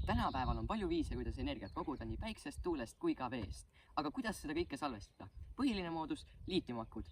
Tänapäeval on palju viise, kuidas energiat koguda nii päiksest, tuulest kui ka veest. Aga kuidas seda kõike salvestada? Põhiline moodus – liitiumakud.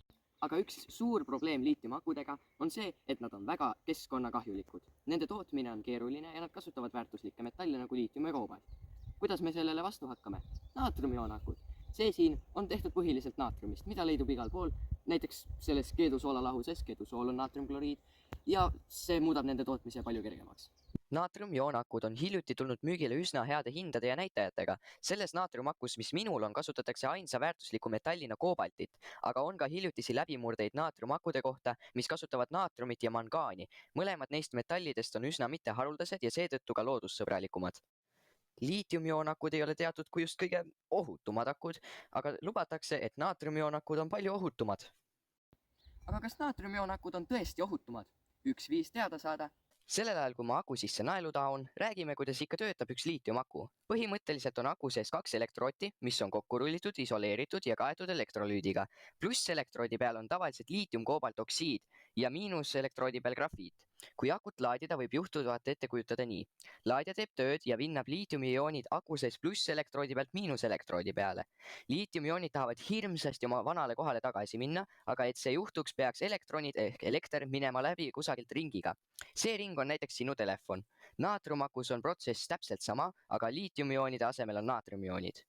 Aga üks suur probleem liitiumakudega on see, et nad on väga keskkonnakahjulikud. Nende tootmine on keeruline ja nad kasutavad väärtuslikke metalle nagu liitium ja koobalt. Kuidas me sellele vastu hakkame? Naatriumioonaakud. See siin on tehtud põhiliselt naatriumist, mida leidub igal pool, näiteks selles keedusoolalahuses, keedusool on naatriumkloriid, ja see muudab nende tootmise palju kergemaks. Naatriumjoonakud on hiljuti tulnud müügile üsna heade hindade ja näitajatega. Selles naatriumakus, mis minul on, kasutatakse ainsa väärtusliku metallina koobaltit, aga on ka hiljutisi läbimurdeid naatriumakude kohta, mis kasutavad naatriumit ja mangaani. Mõlemad neist metallidest on üsna mitteharuldased ja seetõttu ka loodussõbralikumad. Liitiumjoonakud ei ole teatud kui just kõige ohutumad akud, aga lubatakse, et naatriumjoonakud on palju ohutumad. Aga kas naatriumjoonakud on tõesti ohutumad? Üks viis teada saada. Sellel ajal, kui ma aku sisse naelu taon, räägime, kuidas ikka töötab üks liitiumaku. Põhimõtteliselt on aku sees 2 elektrooti, mis on kokku rullitud, isoleeritud ja kaetud elektrolüüdiga. Pluss elektroodi peal on tavaliselt liitium-koobaltoksiid ja miinus elektroodi peal grafiit. Kui akut laadida, võib juhtuvat ette kujutada nii. Laadija teeb tööd ja vinnab liitiumioonid aku sees pluss elektroodi pealt miinus elektroodi peale. Liitiumioonid tahavad hirmsasti oma vanale kohale tagasi minna, aga et see juhtuks, peaks elektronid ehk elekter minema läbi kusagilt ringiga. See ring on näiteks sinu telefon. Naatriumakus on protsess täpselt sama, aga liitiumioonide asemel on naatriumioonid.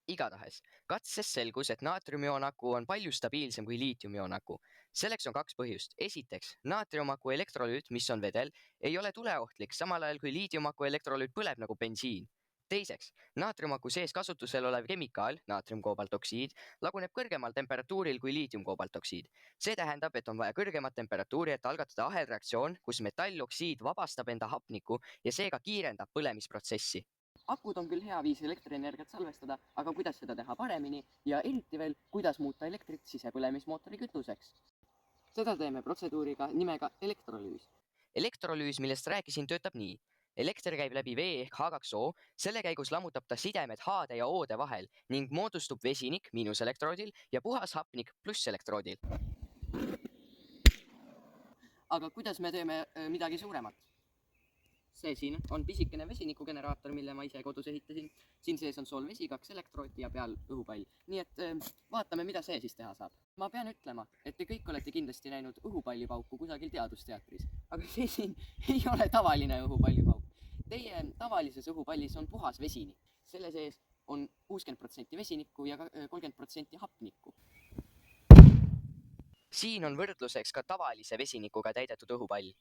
Igatahes, katses selgus, et naatriumjoonaku on palju stabiilsem kui liitiumjoonaku. Selleks on 2 põhjust. Esiteks, naatriumaku elektrolüüt, mis on vedel, ei ole tuleohtlik, samal ajal kui liitiumaku elektrolüüt põleb nagu bensiin. Teiseks, naatriumaku sees kasutusel olev kemikaal, naatrium-koobaltoksiid, laguneb kõrgemal temperatuuril kui liitium-koobaltoksiid. See tähendab, et on vaja kõrgemat temperatuuri, et algatada ahelreaktsioon, kus metalloksiid vabastab enda hapniku ja seega kiirendab põlemisprotsessi. Akud on küll hea viis elektrienergiat salvestada, aga kuidas seda teha paremini ja eriti veel, kuidas muuta elektrit sisepõlemismootori kütuseks? Seda teeme protseduuriga nimega elektrolüüs. Elektrolüüs, millest rääkisin, töötab nii. Elekter käib läbi vee ehk H2O, selle käigus lammutab ta sidemed H-de ja O-de vahel ning moodustub vesinik miinuselektroodil ja puhas hapnik plusselektroodil. Aga kuidas me teeme midagi suuremat? See siin on pisikene vesinikugeneraator, mille ma ise kodus ehitasin. Siin sees on soolvesi, 2 elektrooti ja peal õhupall. Nii et vaatame, mida see siis teha saab. Ma pean ütlema, et te kõik olete kindlasti näinud õhupallipauku kusagil teadusteatris. Aga see siin ei ole tavaline õhupallipauk. Teie tavalises õhupallis on puhas vesinik. Selle sees on 60% vesinikku ja 30% hapnikku. Siin on võrdluseks ka tavalise vesinikuga täidetud õhupall.